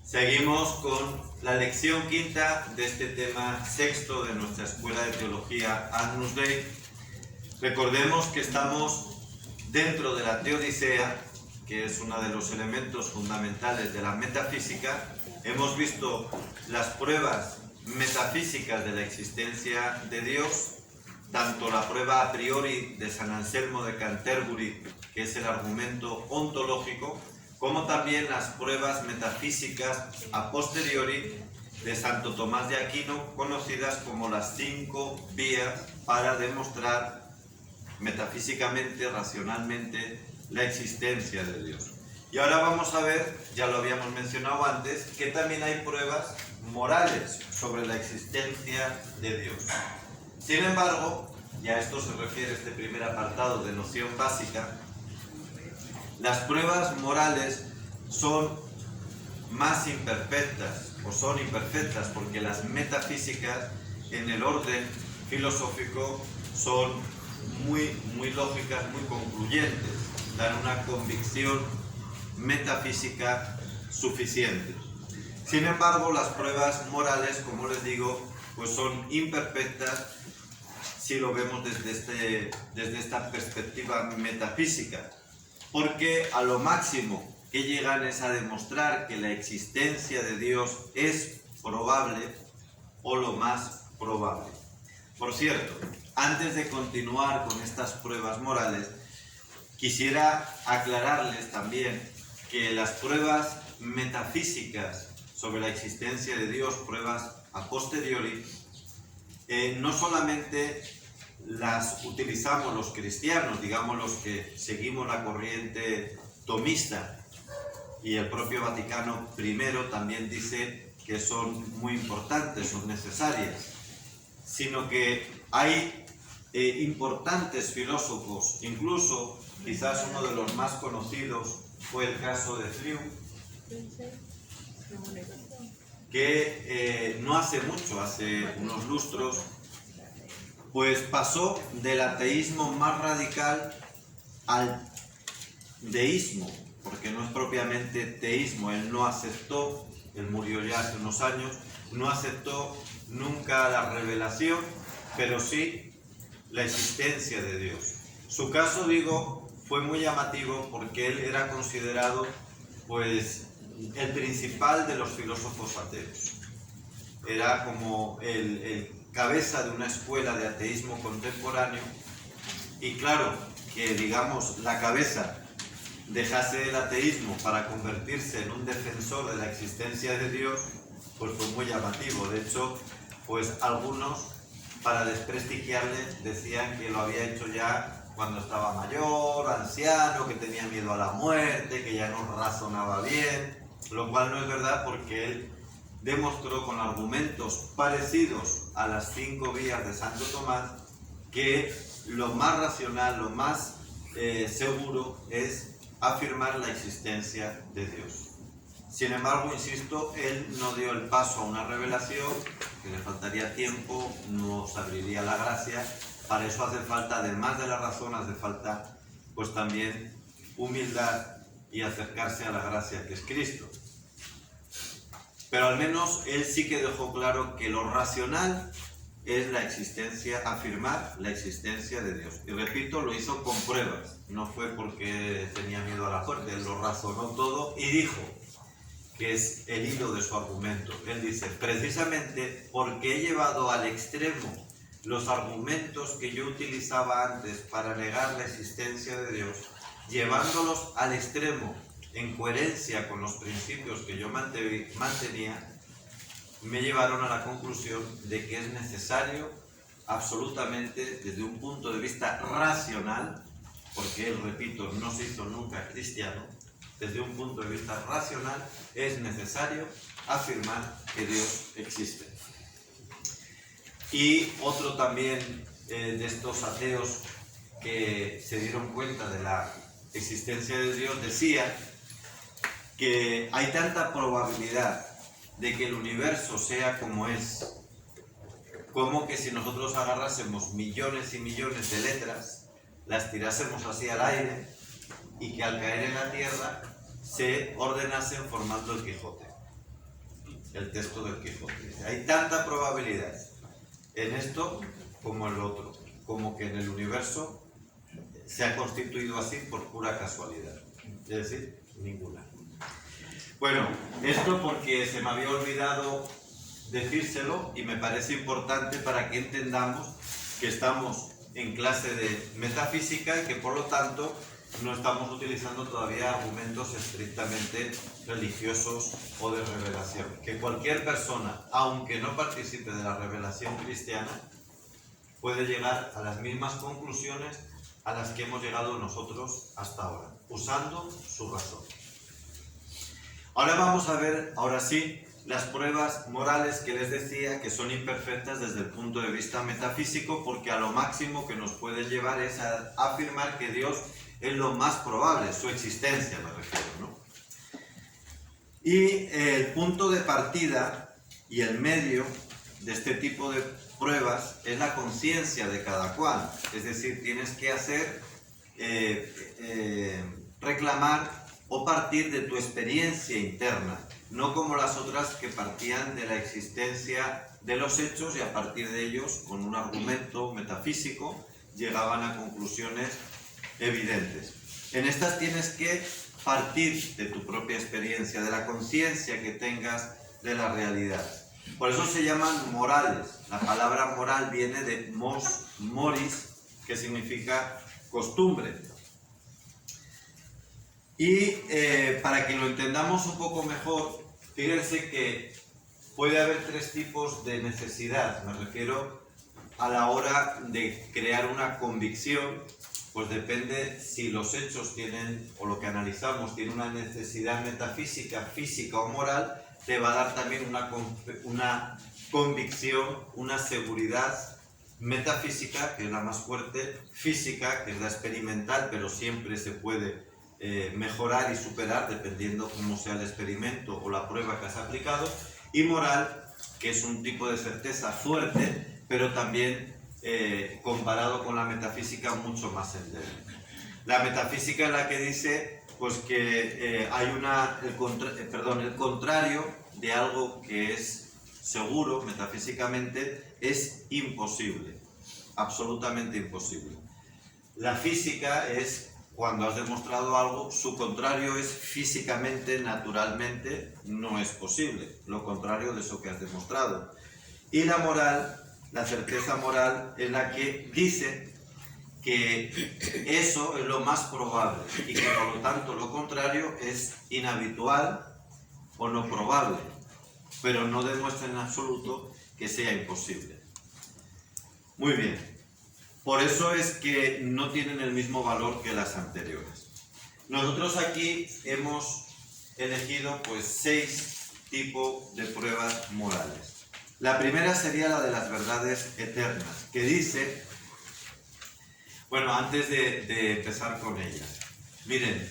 Seguimos con la lección quinta de este tema sexto de nuestra Escuela de Teología Agnus Dei. Recordemos que estamos dentro de la teodicea, que es uno de los elementos fundamentales de la metafísica. Hemos visto las pruebas metafísicas de la existencia de Dios, tanto la prueba a priori de San Anselmo de Canterbury, que es el argumento ontológico, como también las pruebas metafísicas a posteriori de Santo Tomás de Aquino, conocidas como las 5 vías para demostrar metafísicamente, racionalmente, la existencia de Dios. Y ahora vamos a ver, ya lo habíamos mencionado antes, que también hay pruebas morales sobre la existencia de Dios. Sin embargo, y a esto se refiere este primer apartado de noción básica, las pruebas morales son más imperfectas, o son imperfectas, porque las metafísicas en el orden filosófico son muy lógicas, muy concluyentes, dan una convicción metafísica suficiente. Sin embargo, las pruebas morales, como les digo, pues son imperfectas si lo vemos desde esta perspectiva metafísica, porque a lo máximo que llegan es a demostrar que la existencia de Dios es probable o lo más probable. Por cierto, antes de continuar con estas pruebas morales, quisiera aclararles también que las pruebas metafísicas sobre la existencia de Dios, pruebas a posteriori, no solamente las utilizamos los cristianos, digamos los que seguimos la corriente tomista, y el propio Vaticano I también dice que son muy importantes, son necesarias, sino que hay importantes filósofos, incluso quizás uno de los más conocidos fue el caso de Freud, que no hace mucho, hace unos lustros, pues pasó del ateísmo más radical al deísmo, porque no es propiamente teísmo. Él no aceptó, él murió ya hace unos años, no aceptó nunca la revelación, pero sí la existencia de Dios. Su caso, digo, fue muy llamativo porque él era considerado pues el principal de los filósofos ateos. Era como el cabeza de una escuela de ateísmo contemporáneo, y claro, que digamos la cabeza dejase el ateísmo para convertirse en un defensor de la existencia de Dios, pues fue muy llamativo. De hecho, pues algunos, para desprestigiarle, decían que lo había hecho ya cuando estaba mayor, anciano, que tenía miedo a la muerte, que ya no razonaba bien, lo cual no es verdad, porque él demostró con argumentos parecidos a las 5 vías de Santo Tomás que lo más racional, lo más seguro es afirmar la existencia de Dios. Sin embargo, insisto, él no dio el paso a una revelación, que le faltaría tiempo, no se abriría la gracia. Para eso hace falta, además de la razón, hace falta pues también humildad y acercarse a la gracia que es Cristo. Pero al menos él sí que dejó claro que lo racional es la existencia, afirmar la existencia de Dios. Y repito, lo hizo con pruebas, no fue porque tenía miedo a la muerte, él lo razonó todo y dijo, que es el hilo de su argumento. Él dice, precisamente porque he llevado al extremo los argumentos que yo utilizaba antes para negar la existencia de Dios, llevándolos al extremo en coherencia con los principios que yo mantenía, me llevaron a la conclusión de que es necesario, absolutamente, desde un punto de vista racional, porque él, repito, no se hizo nunca cristiano, desde un punto de vista racional, es necesario afirmar que Dios existe. Y otro también de estos ateos que se dieron cuenta de la existencia de Dios decía que hay tanta probabilidad de que el universo sea como es, como que si nosotros agarrásemos millones y millones de letras, las tirásemos así al aire y que al caer en la tierra se ordenasen formando el Quijote. el texto del Quijote. Hay tanta probabilidad en esto como en lo otro, como que en el universo se ha constituido así por pura casualidad. Es decir, ninguna. Bueno, esto porque se me había olvidado decírselo y me parece importante para que entendamos que estamos en clase de metafísica y que por lo tanto no estamos utilizando todavía argumentos estrictamente religiosos o de revelación. Que cualquier persona, aunque no participe de la revelación cristiana, puede llegar a las mismas conclusiones a las que hemos llegado nosotros hasta ahora, usando su razón. Ahora vamos a ver, ahora sí, las pruebas morales que les decía que son imperfectas desde el punto de vista metafísico, porque a lo máximo que nos pueden llevar es a afirmar que Dios es lo más probable, su existencia me refiero, ¿no? Y el punto de partida y el medio de este tipo de pruebas es la conciencia de cada cual, es decir, tienes que hacer, reclamar o partir de tu experiencia interna, no como las otras que partían de la existencia de los hechos y a partir de ellos, con un argumento metafísico, llegaban a conclusiones evidentes. En estas tienes que partir de tu propia experiencia, de la conciencia que tengas de la realidad. Por eso se llaman morales. La palabra moral viene de mos, moris, que significa costumbre. Y para que lo entendamos un poco mejor, fíjense que puede haber tres tipos de necesidad. Me refiero a la hora de crear una convicción, pues depende si los hechos tienen, o lo que analizamos, tiene una necesidad metafísica, física o moral, te va a dar también una convicción, una seguridad metafísica, que es la más fuerte, física, que es la experimental, pero siempre se puede mejorar y superar dependiendo cómo sea el experimento o la prueba que has aplicado, y moral, que es un tipo de certeza fuerte, pero también comparado con la metafísica mucho más endeble. La metafísica es la que dice pues que hay el contrario de algo que es seguro metafísicamente es imposible, absolutamente imposible. La física es cuando has demostrado algo, su contrario es físicamente, naturalmente, no es posible, lo contrario de eso que has demostrado. Y la moral, la certeza moral, es la que dice que eso es lo más probable y que por lo tanto lo contrario es inhabitual o no probable, pero no demuestra en absoluto que sea imposible. Muy bien. Por eso es que no tienen el mismo valor que las anteriores. Nosotros aquí hemos elegido pues 6 tipos de pruebas morales. La primera sería la de las verdades eternas, que dice, bueno, antes de empezar con ellas, miren,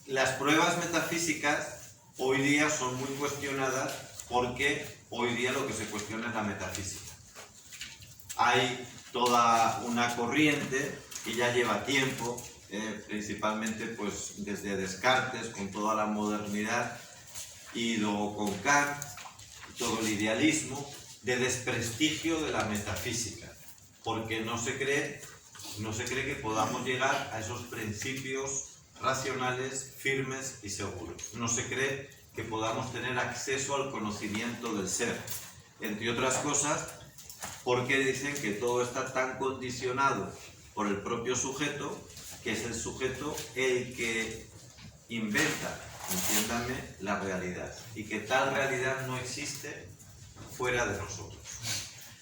las pruebas metafísicas hoy día son muy cuestionadas porque hoy día lo que se cuestiona es la metafísica. Hay toda una corriente que ya lleva tiempo, principalmente pues desde Descartes, con toda la modernidad, y luego con Kant, todo el idealismo, de desprestigio de la metafísica, porque no se cree que podamos llegar a esos principios racionales, firmes y seguros. No se cree que podamos tener acceso al conocimiento del ser, entre otras cosas, porque dicen que todo está tan condicionado por el propio sujeto, que es el sujeto el que inventa, entiéndame, la realidad, y que tal realidad no existe fuera de nosotros.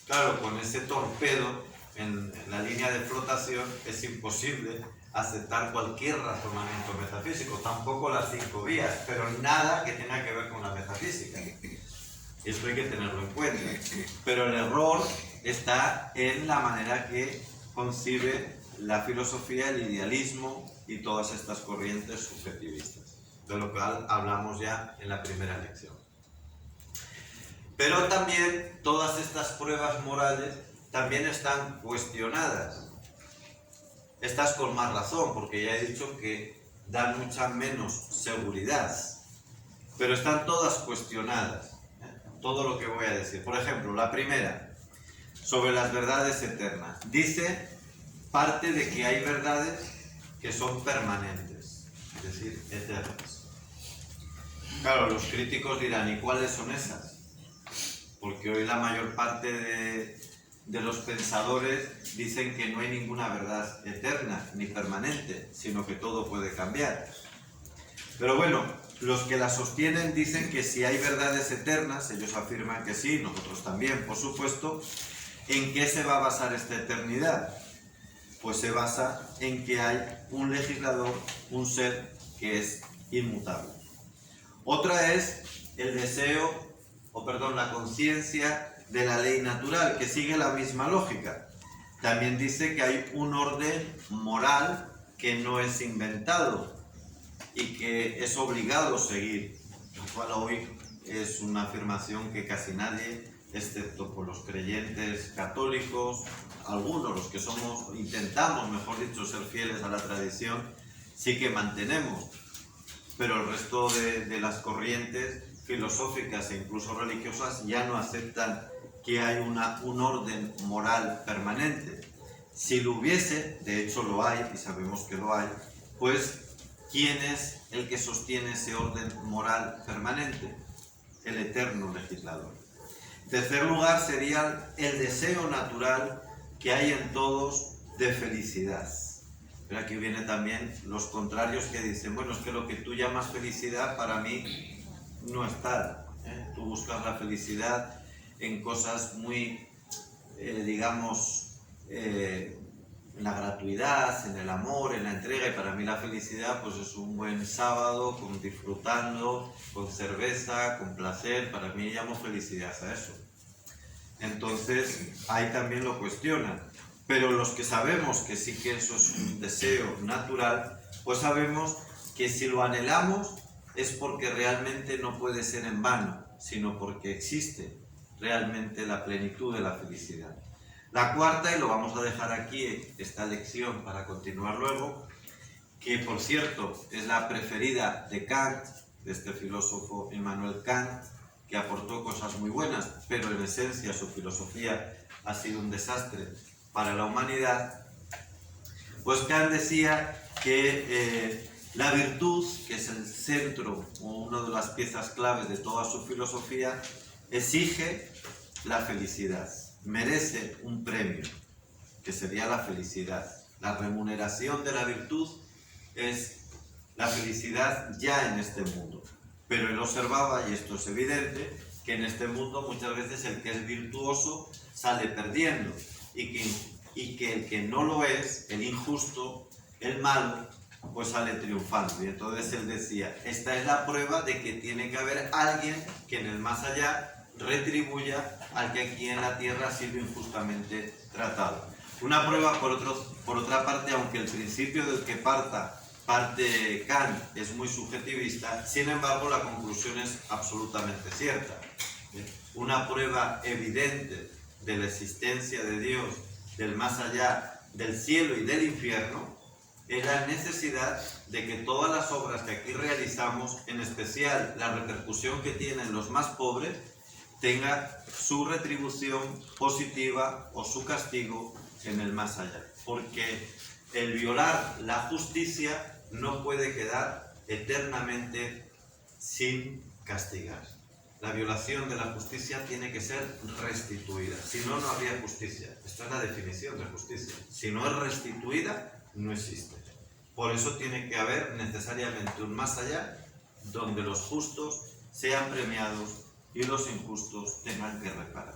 Claro, con ese torpedo en la línea de flotación es imposible aceptar cualquier razonamiento metafísico, tampoco las 5 vías, pero nada que tenga que ver con la metafísica. Esto hay que tenerlo en cuenta. Pero el error está en la manera que concibe la filosofía, el idealismo y todas estas corrientes subjetivistas, de lo cual hablamos ya en la primera lección. Pero también todas estas pruebas morales también están cuestionadas. Estas con más razón, porque ya he dicho que dan mucha menos seguridad, pero están todas cuestionadas. todo lo que voy a decir. Por ejemplo, la primera, sobre las verdades eternas. Dice, parte de que hay verdades que son permanentes, es decir, eternas. Claro, los críticos dirán, ¿y cuáles son esas? Porque hoy la mayor parte de los pensadores dicen que no hay ninguna verdad eterna ni permanente, sino que todo puede cambiar. Pero bueno, los que la sostienen dicen que si hay verdades eternas, ellos afirman que sí, nosotros también, por supuesto. ¿En qué se va a basar esta eternidad? Pues se basa en que hay un legislador, un ser que es inmutable. Otra es el deseo, la conciencia de la ley natural, que sigue la misma lógica. También dice que hay un orden moral que no es inventado y que es obligado seguir, lo cual hoy es una afirmación que casi nadie, excepto por los creyentes católicos, algunos, los que intentamos, mejor dicho, ser fieles a la tradición, sí que mantenemos, pero el resto de las corrientes filosóficas e incluso religiosas ya no aceptan que hay un orden moral permanente. Si lo hubiese, de hecho lo hay, y sabemos que lo hay, pues ¿quién es el que sostiene ese orden moral permanente? El eterno legislador. En tercer lugar sería el deseo natural que hay en todos de felicidad. Pero aquí vienen también los contrarios que dicen, bueno, es que lo que tú llamas felicidad para mí no es tal. Tú buscas la felicidad en cosas muy, en la gratuidad, en el amor, en la entrega, y para mí la felicidad pues es un buen sábado, disfrutando, con cerveza, con placer. Para mí llamo felicidad a eso. Entonces, ahí también lo cuestionan. Pero los que sabemos que sí que eso es un deseo natural, pues sabemos que si lo anhelamos es porque realmente no puede ser en vano, sino porque existe realmente la plenitud de la felicidad. La cuarta, y lo vamos a dejar aquí, esta lección para continuar luego, que por cierto es la preferida de Kant, de este filósofo Immanuel Kant, que aportó cosas muy buenas, pero en esencia su filosofía ha sido un desastre para la humanidad. Pues Kant decía que la virtud, que es el centro o una de las piezas claves de toda su filosofía, exige la felicidad, merece un premio, que sería la felicidad. La remuneración de la virtud es la felicidad ya en este mundo. Pero él observaba, y esto es evidente, que en este mundo muchas veces el que es virtuoso sale perdiendo y que el que no lo es, el injusto, el malo, pues sale triunfando. Y entonces él decía, esta es la prueba de que tiene que haber alguien que en el más allá retribuya al que aquí en la tierra ha sido injustamente tratado. Una prueba, por otra parte, aunque el principio del que parte Kant es muy subjetivista, sin embargo la conclusión es absolutamente cierta. Una prueba evidente de la existencia de Dios, del más allá, del cielo y del infierno, es la necesidad de que todas las obras que aquí realizamos, en especial la repercusión que tienen los más pobres, tenga su retribución positiva o su castigo en el más allá. Porque el violar la justicia no puede quedar eternamente sin castigar. La violación de la justicia tiene que ser restituida. Si no, no habría justicia. Esta es la definición de justicia. Si no es restituida, no existe. Por eso tiene que haber necesariamente un más allá donde los justos sean premiados y los injustos tengan que reparar.